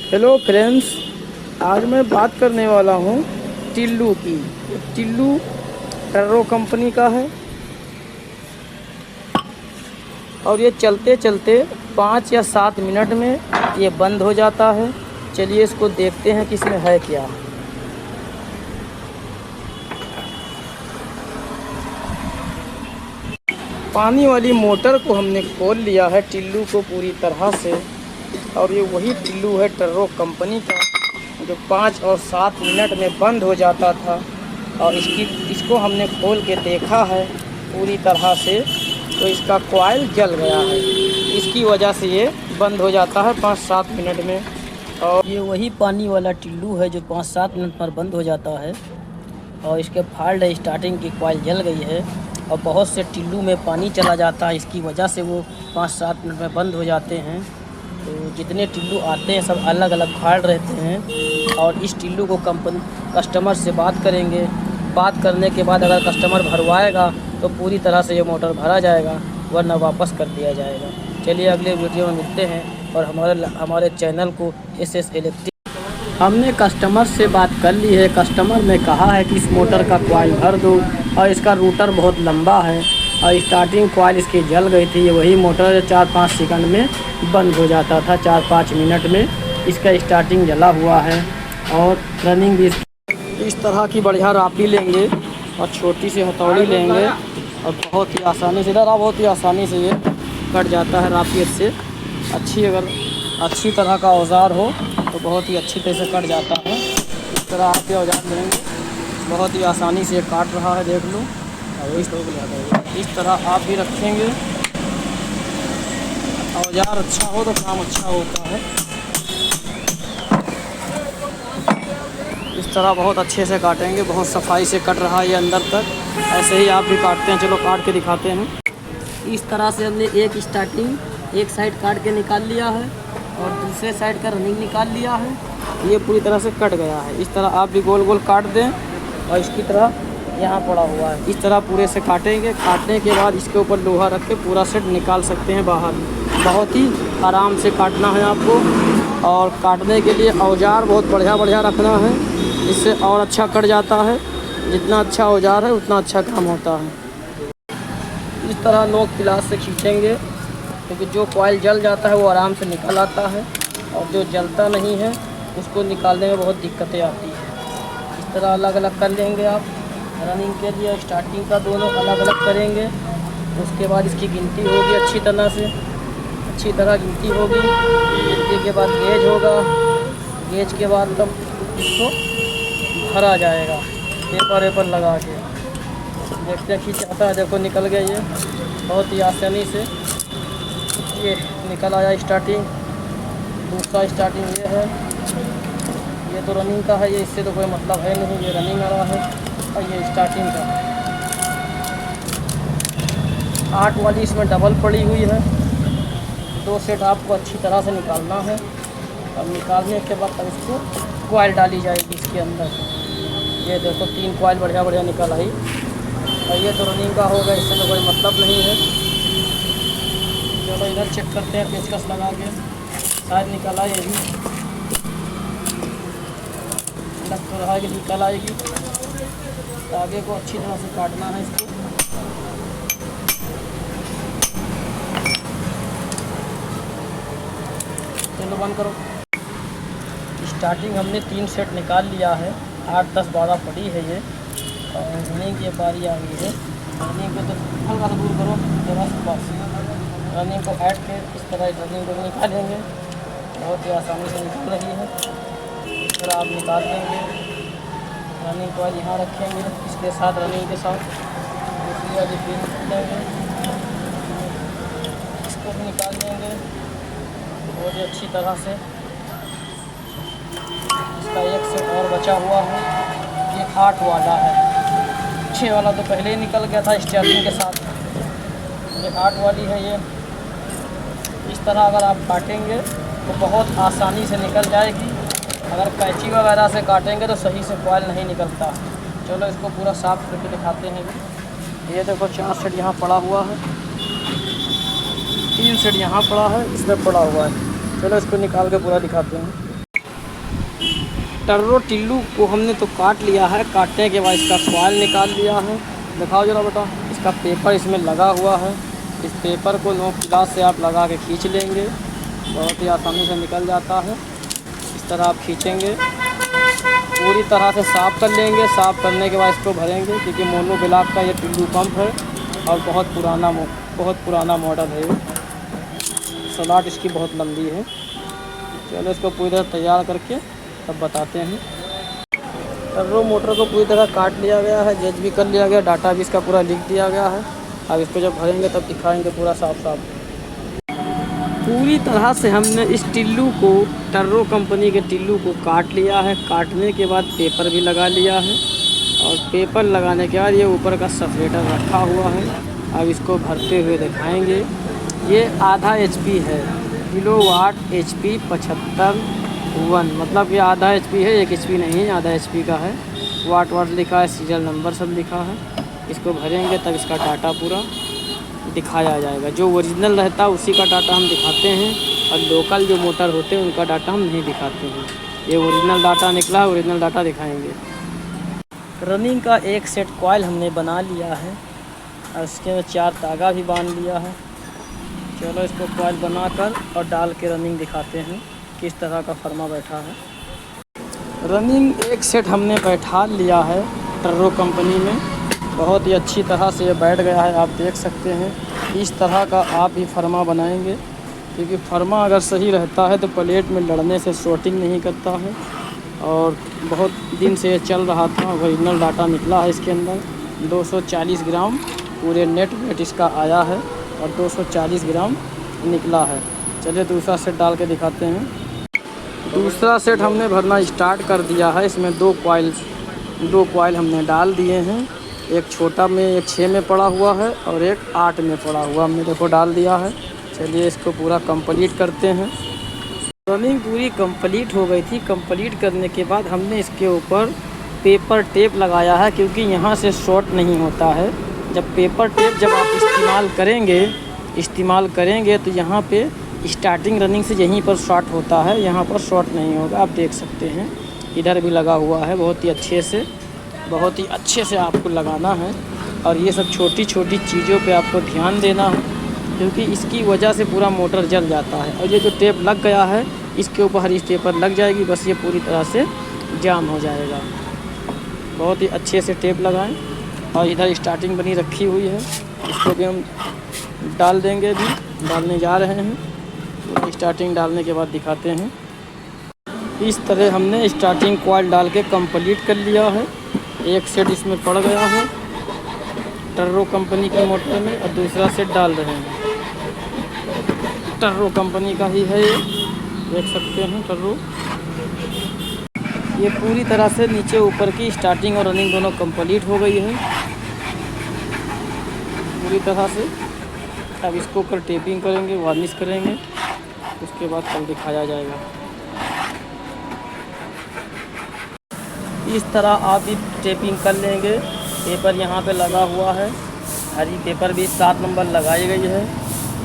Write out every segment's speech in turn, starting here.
Hello friends, आज मैं बात करने वाला हूँ टिल्लू की। टिल्लू टर्रो कंपनी का है और ये चलते चलते 5 या 7 मिनट में ये बंद हो जाता है। चलिए इसको देखते हैं कि इसमें है क्या। पानी वाली मोटर को हमने खोल लिया है टिल्लू को पूरी तरह से, और ये वही टिल्लू है टर्रो कंपनी का जो 5 और 7 मिनट में बंद हो जाता था। और इसको हमने खोल के देखा है पूरी तरह से, तो इसका कॉइल जल गया है। इसकी वजह से ये बंद हो जाता है 5-7 मिनट में। और ये वही पानी वाला टिल्लू है जो 5-7 मिनट पर बंद हो जाता है। और इसके फॉल्ट है, स्टार्टिंग की कॉइल जल गई है और बहुत से टिल्लू में पानी चला जाता है। इसकी वजह से वो 5-7 मिनट में बंद हो जाते हैं। तो जितने टिल्लू आते हैं सब अलग अलग फॉल्ट रहते हैं। और इस टिल्लू को कस्टमर से बात करेंगे। बात करने के बाद अगर कस्टमर भरवाएगा तो पूरी तरह से ये मोटर भरा जाएगा, वरना वापस कर दिया जाएगा। चलिए अगले वीडियो में मिलते हैं। और हमारे चैनल को SS इलेक्ट्रिक, हमने कस्टमर से बात कर ली है। कस्टमर ने कहा है कि इस मोटर का कॉइल भर दो, और इसका रूटर बहुत लंबा है और स्टार्टिंग कॉइल इसकी जल गई थी। ये वही मोटर 4-5 सेकंड में बंद हो जाता था, 4-5 मिनट में इसका स्टार्टिंग जला हुआ है। और रनिंग भी इस तरह की बढ़िया रापी लेंगे और छोटी सी हथौड़ी लेंगे और बहुत ही आसानी से बहुत ही आसानी से ये कट जाता है रापी से। अगर अच्छी तरह का औजार हो तो बहुत ही अच्छी तरह से कट जाता है। इस तरह आप ये औजार लेंगे, बहुत ही आसानी से काट रहा है, देख लो। इस तरह आप भी रखेंगे, औजार अच्छा हो तो काम अच्छा होता है। इस तरह बहुत अच्छे से काटेंगे, बहुत सफाई से कट रहा है ये अंदर तक। ऐसे ही आप भी काटते हैं, चलो काट के दिखाते हैं। इस तरह से हमने एक साइड काट के निकाल लिया है और दूसरे साइड का रनिंग निकाल लिया है। ये पूरी तरह से कट गया है। इस तरह आप भी गोल गोल काट दें और इसकी तरह यहाँ पड़ा हुआ है, इस तरह पूरे से काटेंगे। काटने के बाद इसके ऊपर लोहा रख के पूरा सेट निकाल सकते हैं बाहर। बहुत ही आराम से काटना है आपको। और काटने के लिए औजार बहुत बढ़िया रखना है, इससे और अच्छा कट जाता है। जितना अच्छा औजार है उतना अच्छा काम होता है। इस तरह लोग पिलास से खींचेंगे, क्योंकि जो कॉइल जल जाता है वो आराम से निकल आता है, और जो जलता नहीं है उसको निकालने में बहुत दिक्कतें आती हैं। इस तरह अलग अलग कर लेंगे आप। रनिंग के लिए स्टार्टिंग का दोनों अलग अलग करेंगे। उसके बाद इसकी गिनती होगी अच्छी तरह गिनती होगी। गिनती के बाद गेज होगा। गेज के बाद तब इसको भरा जाएगा पेपर लगा के। देखते हैं खींच आता है, देखो निकल गया ये बहुत ही आसानी से। ये निकल आया स्टार्टिंग। दूसरा स्टार्टिंग ये है। ये तो रनिंग का है, ये इससे तो कोई मतलब है नहीं, ये रनिंग आ रहा है। और ये स्टार्टिंग का 8 वाली इसमें डबल पड़ी हुई है। 2 सेट आपको अच्छी तरह से निकालना है। और निकालने के बाद तब इसको कॉइल डाली जाएगी इसके अंदर। ये देखो 3 कॉइल बढ़िया निकल आई। और ये तो रनिंग का होगा, इससे तो कोई मतलब नहीं है। चलो इधर चेक करते हैं पेचकस लगा के, शायद निकल आए। ये भी लग तो रहा है कि निकल आएगी। आगे को अच्छी तरह से काटना है इसको। चलो बंद करो। स्टार्टिंग हमने 3 सेट निकाल लिया है। 8, 10, 12 पड़ी है ये। और रनिंग की बारी आ गई है। रनिंग को तो हल्का सा दूर करो, जरा सा बस। रनिंग को ऐड के इस तरह रनिंग को निकालेंगे। बहुत ही आसानी से निकल रही है। इस तरह आप निकाल लेंगे। रनिंग को यहाँ रखेंगे, इसके साथ रनिंग के साथ दूसरी वाली पिन लेंगे, इसको भी निकाल देंगे बहुत ही अच्छी तरह से। इसका एक सेट और बचा हुआ है। ये 8 वाला है। 6 वाला तो पहले ही निकल गया था स्टार्टिंग के साथ। ये 8 वाली है ये। इस तरह अगर आप काटेंगे तो बहुत आसानी से निकल जाएगी। अगर कैंची वगैरह से काटेंगे तो सही से कॉइल नहीं निकलता। चलो इसको पूरा साफ़ करके दिखाते हैं। ये देखो 4 सेट यहाँ पड़ा हुआ है, 3 सेट यहाँ पड़ा है, इसमें पड़ा हुआ है। चलो इसको निकाल के पूरा दिखाते हैं। टर्रो टिल्लू को हमने तो काट लिया है। काटने के बाद इसका कॉइल निकाल लिया है। दिखाओ जरा बेटा, इसका पेपर इसमें लगा हुआ है। इस पेपर को नोक क्लास से आप लगा के खींच लेंगे, बहुत ही आसानी से निकल जाता है। इस तरह आप खींचेंगे, पूरी तरह से साफ़ कर लेंगे। साफ़ करने के बाद इसको भरेंगे, क्योंकि मोनो ब्लॉक का ये टिल्लू पंप है और बहुत पुराना मॉडल है। सलाट इसकी बहुत लंबी है। चलो इसको पूरी तरह तैयार करके तब बताते हैं। टर्रो मोटर को पूरी तरह काट लिया गया है, जज भी कर लिया गया, डाटा भी इसका पूरा लिख दिया गया है। अब इसको जब भरेंगे तब दिखाएंगे पूरा साफ साफ। पूरी तरह से हमने इस टिल्लू को, टर्रो कंपनी के टिल्लू को काट लिया है। काटने के बाद पेपर भी लगा लिया है और पेपर लगाने के बाद ये ऊपर का सफेटर रखा हुआ है। अब इसको भरते हुए दिखाएंगे। ये आधा HP है, किलोवाट HP 75 मतलब ये आधा HP है, 1 HP नहीं है, आधा HP का है। वाट लिखा है, सीरियल नंबर सब लिखा है। इसको भरेंगे तब इसका डाटा पूरा दिखाया जाएगा। जो ओरिजिनल रहता है उसी का डाटा हम दिखाते हैं और लोकल जो मोटर होते हैं उनका डाटा हम नहीं दिखाते हैं। ये ओरिजिनल डाटा निकला है, ओरिजिनल डाटा दिखाएंगे। रनिंग का एक सेट कॉइल हमने बना लिया है और इसके में 4 धागा भी बांध लिया है। चलो इसको कॉइल बनाकर और डाल के रनिंग दिखाते हैं किस तरह का फर्मा बैठा है। रनिंग एक सेट हमने बैठा लिया है टर्रो कंपनी में, बहुत ही अच्छी तरह से ये बैठ गया है। आप देख सकते हैं इस तरह का आप भी फर्मा बनाएंगे, क्योंकि फर्मा अगर सही रहता है तो प्लेट में लड़ने से शॉर्टिंग नहीं करता है। और बहुत दिन से ये चल रहा था, ओरिजिनल डाटा निकला है इसके अंदर। 240 ग्राम पूरे नेट वेट इसका आया है और 240 ग्राम निकला है। चलिए दूसरा सेट डाल के दिखाते हैं। दूसरा सेट हमने भरना स्टार्ट कर दिया है। इसमें 2 कॉइल हमने डाल दिए हैं। एक छोटा में, एक 6 में पड़ा हुआ है और एक 8 में पड़ा हुआ हमने देखो डाल दिया है। चलिए इसको पूरा कंप्लीट करते हैं। रनिंग पूरी कंप्लीट हो गई थी। कंप्लीट करने के बाद हमने इसके ऊपर पेपर टेप लगाया है, क्योंकि यहाँ से शॉर्ट नहीं होता है। जब पेपर टेप जब आप इस्तेमाल करेंगे तो यहाँ पे स्टार्टिंग रनिंग से यहीं पर शॉर्ट होता है, यहाँ पर शॉर्ट नहीं होगा। आप देख सकते हैं इधर भी लगा हुआ है। बहुत ही अच्छे से आपको लगाना है और ये सब छोटी छोटी चीज़ों पे आपको ध्यान देना है, क्योंकि इसकी वजह से पूरा मोटर जल जाता है। और ये जो टेप लग गया है इसके ऊपर हरी पेपर लग जाएगी, बस ये पूरी तरह से जाम हो जाएगा। बहुत ही अच्छे से टेप लगाएं। और इधर स्टार्टिंग बनी रखी हुई है, इसको भी हम डाल देंगे, भी डालने जा रहे हैं। स्टार्टिंग डालने के बाद दिखाते हैं। इस तरह हमने स्टार्टिंग कॉइल डाल के कंप्लीट कर लिया है। एक सेट इसमें पड़ गया है टर्रो कंपनी की मोटर में और दूसरा सेट डाल रहे हैं। टर्रो कंपनी का ही है ये, देख सकते हैं टर्रो। ये पूरी तरह से नीचे ऊपर की स्टार्टिंग और रनिंग दोनों कंप्लीट हो गई है पूरी तरह से। अब इसको कर टेपिंग करेंगे, वार्निश करेंगे, उसके बाद कल दिखाया जाएगा। इस तरह आप भी टेपिंग कर लेंगे। पेपर यहाँ पे लगा हुआ है, हरी पेपर भी 7 नंबर लगाई गई है।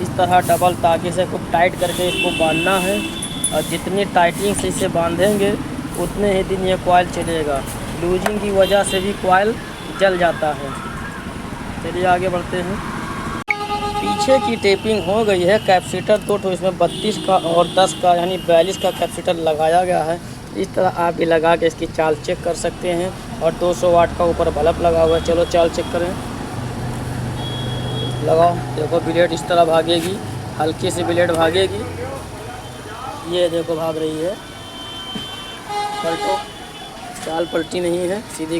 इस तरह डबल ताके से खूब टाइट करके इसको बांधना है और जितनी टाइटिंग से इसे बांधेंगे उतने ही दिन ये कॉइल चलेगा। लूजिंग की वजह से भी कॉइल जल जाता है। चलिए आगे बढ़ते हैं। पीछे की टेपिंग हो गई है। कैपेसिटर 2 इसमें 32 का और 10 का यानी 42 का कैपेसिटर लगाया गया है। इस तरह आप भी लगा के इसकी चाल चेक कर सकते हैं। और 200 वाट का ऊपर बल्ब लगा हुआ है। चलो चाल चेक करें, लगाओ। देखो ब्लेड इस तरह भागेगी, हल्की सी ब्लेड भागेगी। ये देखो भाग रही है। पलटो, चाल पलटी नहीं है, सीधी।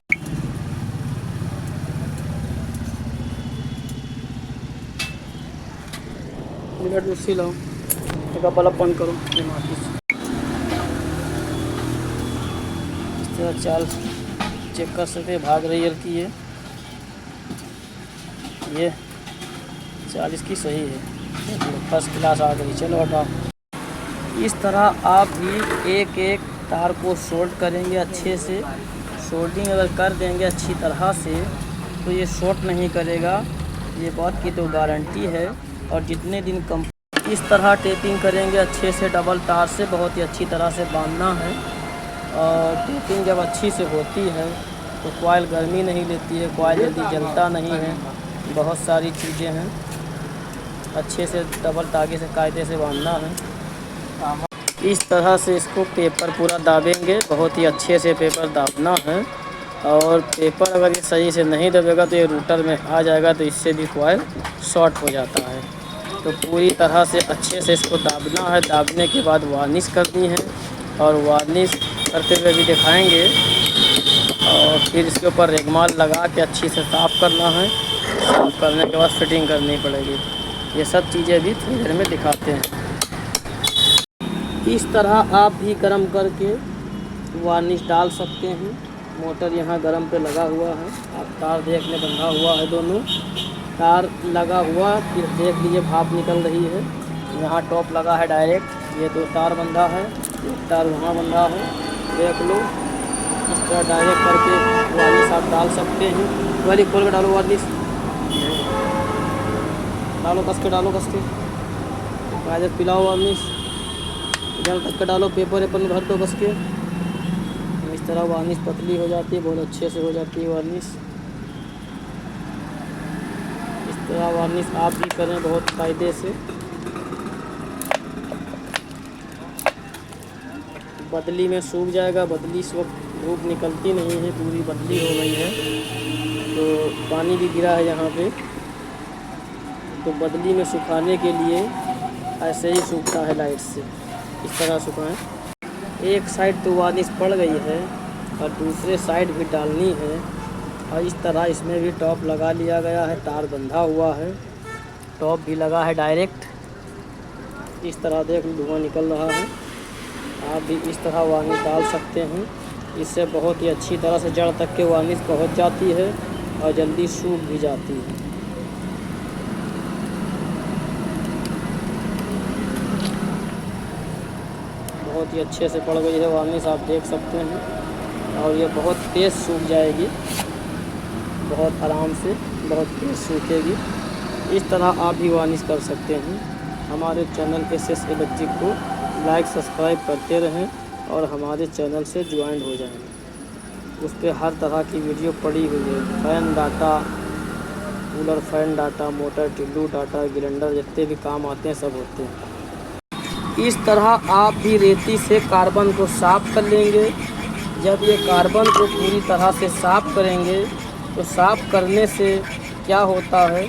ब्लेड उसी लाओ, एक बल्ब बंद करो। इस तरह चाल चेक कर सकते, भाग रही है हल्की। ये चाल इसकी सही है, फर्स्ट क्लास आ गई। चलो हटाओ। इस तरह आप भी एक एक तार को सोल्ड करेंगे अच्छे से। सोल्डिंग अगर कर देंगे अच्छी तरह से तो ये शॉर्ट नहीं करेगा, ये बात की तो गारंटी है। और जितने दिन कम इस तरह टेपिंग करेंगे अच्छे से, डबल तार से बहुत ही अच्छी तरह से बांधना है। और टेपिंग जब अच्छी से होती है तो कॉइल गर्मी नहीं लेती है, कॉइल जल्दी जलता नहीं है। बहुत सारी चीज़ें हैं, अच्छे से डबल तागे से कायदे से बांधना है। इस तरह से इसको पेपर पूरा दाबेंगे, बहुत ही अच्छे से पेपर दाबना है। और पेपर अगर ये सही से नहीं दबेगा तो ये रूटर में आ जाएगा, तो इससे भी कॉइल शॉर्ट हो जाता है। तो पूरी तरह से अच्छे से इसको दाबना है। दाबने के बाद वार्निश करनी है, और वार्निश करते हुए भी दिखाएंगे। और फिर इसके ऊपर रेगमाल लगा के अच्छी से साफ़ करना है। साफ़ करने के बाद फिटिंग करनी पड़ेगी। ये सब चीज़ें भी थोड़ी देर में दिखाते हैं। इस तरह आप भी गर्म करके वार्निश डाल सकते हैं। मोटर यहाँ गर्म पे लगा हुआ है, आप तार देखने बंधा हुआ है, दोनों तार लगा हुआ। फिर देख लीजिए भाप निकल रही है। यहाँ टॉप लगा है डायरेक्ट, ये दो तार बंधा है, एक तार वहाँ बंधा है, देख लो। इस तरह डायरेक्ट करके वार्निश आप डाल सकते हैं। वाली खोल के डालो वार्निश, डालो कस के, डालो कस के, कायदे पिलाओ वार्निश, जल तक के डालो, पेपर वेपर में भर दो कस के। इस तरह वार्निश पतली हो जाती है, बहुत अच्छे से हो जाती है वार्निश। इस तरह वार्निश आप भी करें बहुत फ़ायदे से। बदली में सूख जाएगा। बदली इस वक्त धूप निकलती नहीं है, पूरी बदली हो गई है, तो पानी भी गिरा है यहाँ पे। तो बदली में सुखाने के लिए ऐसे ही सूखता है लाइट से, इस तरह सुखाएं। एक साइड तो वार्निश पड़ गई है और दूसरे साइड भी डालनी है। और इस तरह इसमें भी टॉप लगा लिया गया है, तार बंधा हुआ है, टॉप भी लगा है डायरेक्ट। इस तरह देख धुआं निकल रहा है। आप भी इस तरह वार्निश डाल सकते हैं। इससे बहुत ही अच्छी तरह से जड़ तक के वार्निश पहुंच जाती है और जल्दी सूख भी जाती है। बहुत ही अच्छे से पड़ गई है वार्निश, आप देख सकते हैं। और ये बहुत तेज़ सूख जाएगी, बहुत आराम से, बहुत तेज़ सूखेगी। इस तरह आप भी वार्निश कर सकते हैं। हमारे चैनल SS इलेक्ट्रिक को लाइक सब्सक्राइब करते रहें और हमारे चैनल से ज्वाइन हो जाएं। उस पर हर तरह की वीडियो पड़ी हुई है। Fan data, cooler fan data, motor Tillu data, grinder, जितने भी काम आते हैं सब होते हैं। इस तरह आप भी रेती से कार्बन को साफ़ कर लेंगे। जब ये कार्बन को पूरी तरह से साफ़ करेंगे तो साफ़ करने से क्या होता है,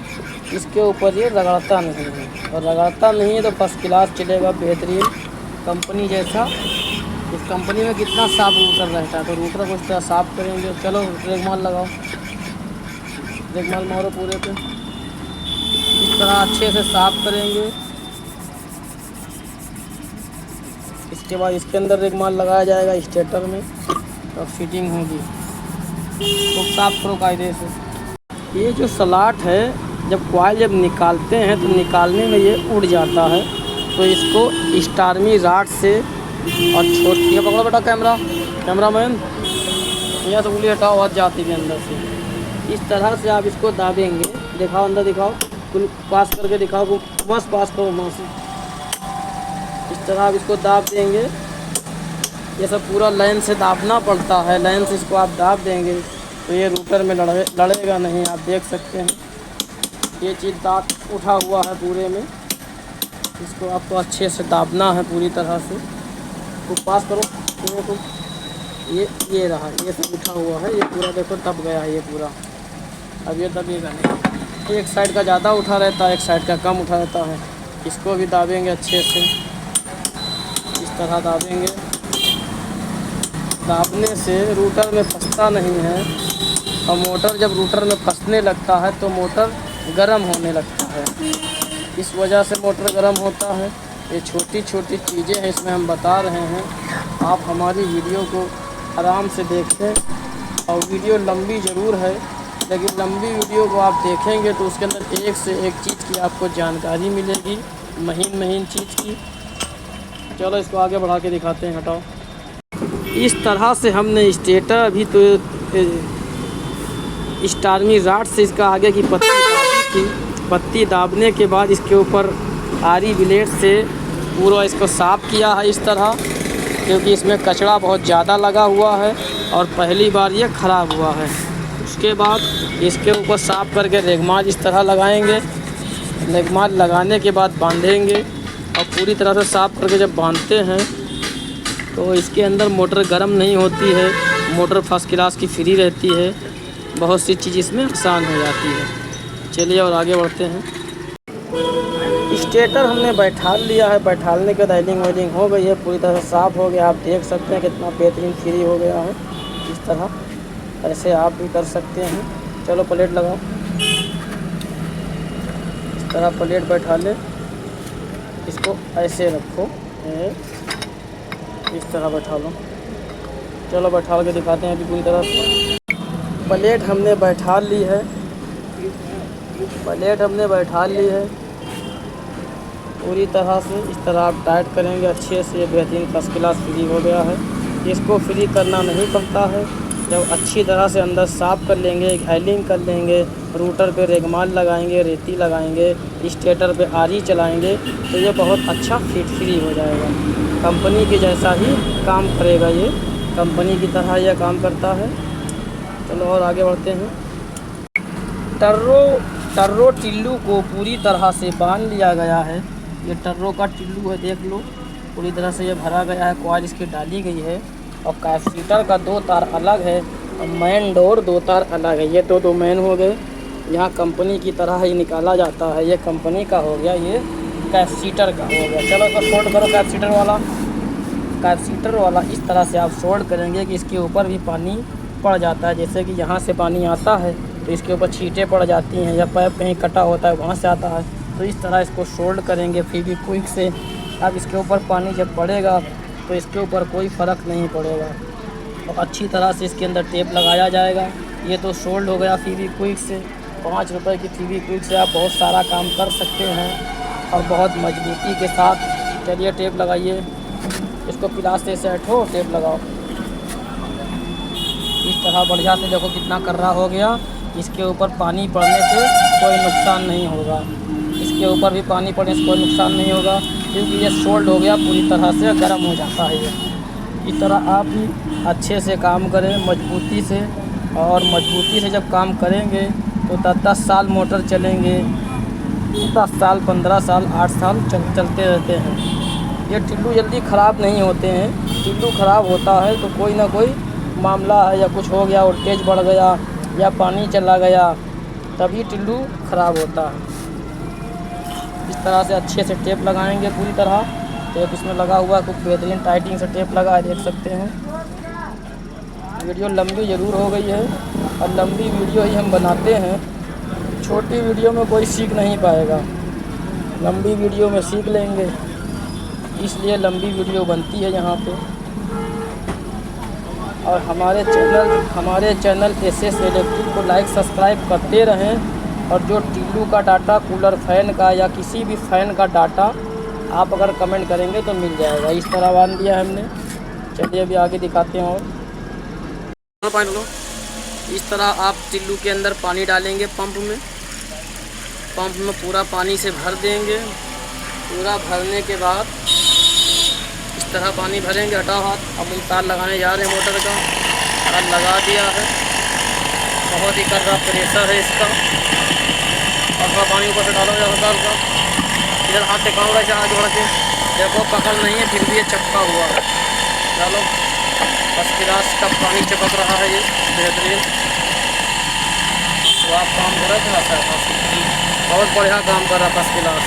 इसके ऊपर ये रगड़ता नहीं है। और रगड़ता नहीं है तो फर्स्ट क्लास चलेगा, बेहतरीन कंपनी जैसा। इस कंपनी में कितना साफ रूटर रहता है, तो रूटर को इस तरह साफ़ करेंगे। चलो रेगमाल लगाओ, रेगमाल मारो पूरे पे। इस तरह अच्छे से साफ़ करेंगे। इसके बाद इसके अंदर रेगमाल लगाया जाएगा स्टेटर में, तो फिटिंग होगी। तो साफ करो कायदे से। ये जो स्लॉट है, जब कॉइल जब निकालते हैं तो निकालने में ये उड़ जाता है, तो इसको स्टार्मी राड से और छोटी, पकड़ो बेटा कैमरामैन, यहाँ से उंगली हटाओ, आवाज़ जाती है अंदर से। इस तरह से आप इसको दाबेंगे। दिखाओ अंदर, दिखाओ, कुल पास करके दिखाओ, बस पास करो वहाँ से। इस तरह आप इसको दाब देंगे। ये सब पूरा लाइन से दाबना पड़ता है। लाइन से इसको आप दाब देंगे तो ये रूटर में लड़ेगा नहीं। आप देख सकते हैं ये चीज़ दाब उठा हुआ है पूरे में। इसको आपको अच्छे से दाबना है पूरी तरह से। तो पास करो पूरे को। ये रहा, ये सब उठा हुआ है, ये पूरा देखो दब गया है ये पूरा। अब ये दबेगा नहीं। एक साइड का ज़्यादा उठा रहता है, एक साइड का कम उठा रहता है। इसको भी दाबेंगे अच्छे से, इस तरह दाबेंगे। दाबने से रूटर में फंसता नहीं है। और मोटर जब रूटर में फंसने लगता है तो मोटर गर्म होने लगता है, इस वजह से मोटर गर्म होता है। ये छोटी छोटी चीज़ें हैं, इसमें हम बता रहे हैं। आप हमारी वीडियो को आराम से देखें। और वीडियो लंबी ज़रूर है, लेकिन लंबी वीडियो को आप देखेंगे तो उसके अंदर एक से एक चीज़ की आपको जानकारी मिलेगी, महीन चीज़ की। चलो इसको आगे बढ़ा के दिखाते हैं, हटाओ। इस तरह से हमने स्टेटर अभी तो स्टार्मी राड से इसका आगे की पत्ती दाबी थी। पत्ती दाबने के बाद इसके ऊपर आरी ब्लेड से पूरा इसको साफ़ किया है इस तरह। क्योंकि इसमें कचरा बहुत ज़्यादा लगा हुआ है और पहली बार ये ख़राब हुआ है। उसके बाद इसके ऊपर साफ़ करके रेगमाल इस तरह लगाएंगे। रेगमाल लगाने के बाद बांधेंगे और पूरी तरह से साफ़ करके जब बांधते हैं तो इसके अंदर मोटर गर्म नहीं होती है, मोटर फर्स्ट क्लास की फ्री रहती है। बहुत सी चीज़ इसमें आसान हो जाती है। चलिए और आगे बढ़ते हैं। स्टेटर हमने बैठा लिया है, बैठाने के राइडिंग वाइडिंग हो गई है, पूरी तरह से साफ़ हो गया। आप देख सकते हैं कितना बेहतरीन फ्री हो गया है। इस तरह ऐसे आप भी कर सकते हैं। चलो प्लेट लगाओ, इस तरह प्लेट बैठा ले, इसको ऐसे रखो, इस तरह बैठा लो। चलो बैठा के दिखाते हैं अभी पूरी तरह से। प्लेट हमने बैठा ली है, प्लेट हमने बैठा ली है पूरी तरह से। इस तरह आप टाइट करेंगे अच्छे से, ये बेहतरीन फर्स्ट क्लास फ्री हो गया है। इसको फ्री करना नहीं पड़ता है। जब अच्छी तरह से अंदर साफ़ कर लेंगे, घायलिंग कर लेंगे, रूटर पे रेगमाल लगाएंगे, रेती लगाएंगे, स्टेटर पे आरी चलाएंगे तो ये बहुत अच्छा फिट फ्री हो जाएगा। कंपनी के जैसा ही काम करेगा, ये कंपनी की तरह यह काम करता है। चलो और आगे बढ़ते हैं। टर्रो टिल्लू को पूरी तरह से बांध लिया गया है। ये टर्रो का टिल्लू है, देख लो पूरी तरह से ये भरा गया है। कॉइल इसकी डाली गई है और कैपेसिटर का 2 तार अलग है और मेन डोर 2 तार अलग है। ये दो मेन हो गए। यहाँ कंपनी की तरह ही निकाला जाता है। ये कंपनी का हो गया, ये कैपेसिटर का हो गया। चलो तो शॉर्ट करो कैपेसिटर वाला। कैपेसिटर वाला इस तरह से आप शॉर्ट करेंगे कि इसके ऊपर भी पानी पड़ जाता है। जैसे कि यहाँ से पानी आता है तो इसके ऊपर छींटे पड़ जाती हैं, या पाइप कहीं कटा होता है वहाँ से आता है, तो इस तरह इसको शोल्ड करेंगे फेविक्विक से। अब इसके ऊपर पानी जब पड़ेगा तो इसके ऊपर कोई फ़र्क नहीं पड़ेगा और अच्छी तरह से इसके अंदर टेप लगाया जाएगा। ये तो शोल्ड हो गया फेविक्विक से। 5 रुपए की फेविक्विक से आप बहुत सारा काम कर सकते हैं और बहुत मजबूती के साथ। चलिए टेप लगाइए, इसको प्लास्टिक से हटो, टेप लगाओ इस तरह बढ़िया से। देखो कितना कर्रा हो गया। इसके ऊपर पानी पड़ने से कोई नुकसान नहीं होगा, इसके ऊपर भी पानी पड़ने से कोई नुकसान नहीं होगा क्योंकि ये सोल्ड हो गया, पूरी तरह से गर्म हो जाता है। ये इस तरह आप भी अच्छे से काम करें मजबूती से, और मजबूती से जब काम करेंगे तो 10 साल मोटर चलेंगे, 10 साल 15 साल 8 साल चलते रहते हैं। ये टिल्लू जल्दी ख़राब नहीं होते हैं। टिल्लू ख़राब होता है तो कोई ना कोई मामला है, या कुछ हो गया, वोल्टेज बढ़ गया या पानी चला गया, तभी टिल्लू ख़राब होता है। इस तरह से अच्छे से टेप लगाएंगे पूरी तरह। टेप इसमें लगा हुआ है, खूब बेहतरीन टाइटिंग से टेप लगा है, देख सकते हैं। वीडियो लंबी ज़रूर हो गई है और लंबी वीडियो ही हम बनाते हैं। छोटी वीडियो में कोई सीख नहीं पाएगा, लंबी वीडियो में सीख लेंगे, इसलिए लंबी वीडियो बनती है यहाँ पे। और हमारे चैनल एसएस इलेक्ट्रिक को लाइक सब्सक्राइब करते रहें। और जो टिल्लू का डाटा, कूलर फैन का या किसी भी फ़ैन का डाटा आप अगर कमेंट करेंगे तो मिल जाएगा। इस तरह बांध दिया हमने। चलिए अभी आगे दिखाते हैं। और पानी लो, इस तरह आप टिल्लू के अंदर पानी डालेंगे पंप में पूरा पानी से भर देंगे। पूरा भरने के बाद इस तरह पानी भरेंगे। हटाओ हाथ। अब हम तार लगाने जा रहे हैं, मोटर का तार लगा दिया है। बहुत ही कर्रा प्रेशर है इसका। और थोड़ा पानी ऊपर से डालो ज़्यादा का। इधर हाथ टिकाऊँ वैसे आगे बढ़ के, देखो पकड़ नहीं है फिर भी ये चपका हुआ है। डालो, फर्स्ट क्लास का पानी चपक रहा है, ये बेहतरीन। तो आप काम कर रहे थे, बहुत बढ़िया काम कर रहा फर्स्ट क्लास।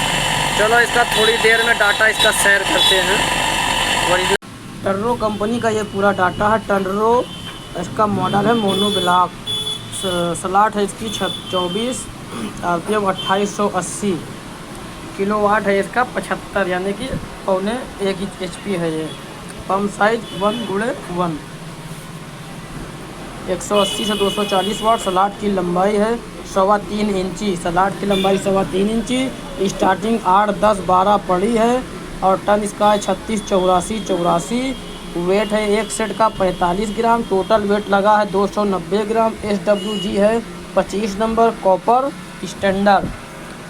चलो इसका थोड़ी देर में डाटा इसका शेयर करते हैं। टर्रो कंपनी का ये पूरा डाटा है। टर्रो इसका मॉडल है मोनो ब्लॉक। स्लॉट है इसकी 24, RPM 2880, किलोवाट है इसका 75, यानी कि 1.25 HP है ये। पंप साइज 1x1, 180 से 240 वाट। स्लॉट की लंबाई है 3.25 इंची। स्लॉट की लंबाई 3.25 इंची। स्टार्टिंग 8, 10, 12 पड़ी है और टन इसका है 3684। वेट है एक सेट का 45 ग्राम। टोटल वेट लगा है 290 ग्राम। SWG है 25 नंबर, कॉपर स्टैंडर्ड।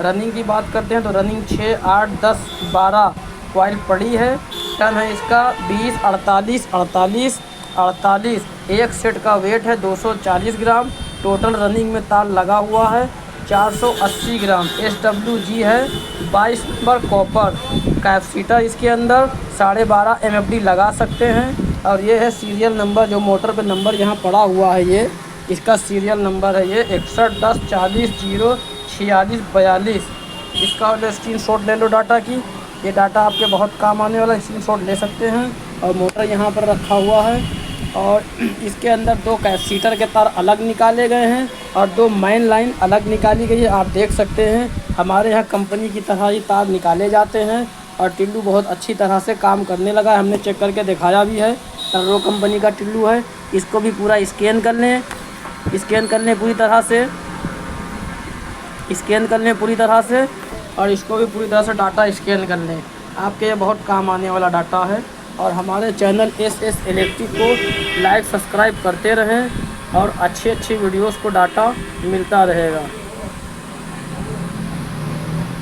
रनिंग की बात करते हैं तो रनिंग 6, 8, 10, 12 कॉइल पड़ी है टन है इसका 20, 48, 48, 48। एक सेट का वेट है 240 ग्राम। टोटल रनिंग में तार लगा हुआ है 480 ग्राम। SWG है 22 नंबर कॉपर। कैपेसिटर इसके अंदर 12.5 MFD लगा सकते हैं। और ये है सीरियल नंबर, जो मोटर पे नंबर यहाँ पड़ा हुआ है, ये इसका सीरियल नंबर है, ये 61 10 40 0 46 42। इसका स्क्रीन शॉट ले लो डाटा की, ये डाटा आपके बहुत काम आने वाला, स्क्रीन शॉट ले सकते हैं। और मोटर यहाँ पर रखा हुआ है और इसके अंदर 2 कैपेसिटर के तार अलग निकाले गए हैं और 2 मेन लाइन अलग निकाली गई है। आप देख सकते हैं हमारे यहाँ कंपनी की तरह ही तार निकाले जाते हैं और टिल्लू बहुत अच्छी तरह से काम करने लगा है। हमने चेक करके दिखाया भी है। टर्रो कंपनी का टिल्लू है, इसको भी पूरा स्कैन कर लें, पूरी तरह से स्कैन कर लें पूरी तरह से, और इसको भी पूरी तरह से डाटा स्कैन कर लें। आपके ये बहुत काम आने वाला डाटा है। और हमारे चैनल SS इलेक्ट्रिक को लाइक सब्सक्राइब करते रहें और अच्छी वीडियोस को डाटा मिलता रहेगा।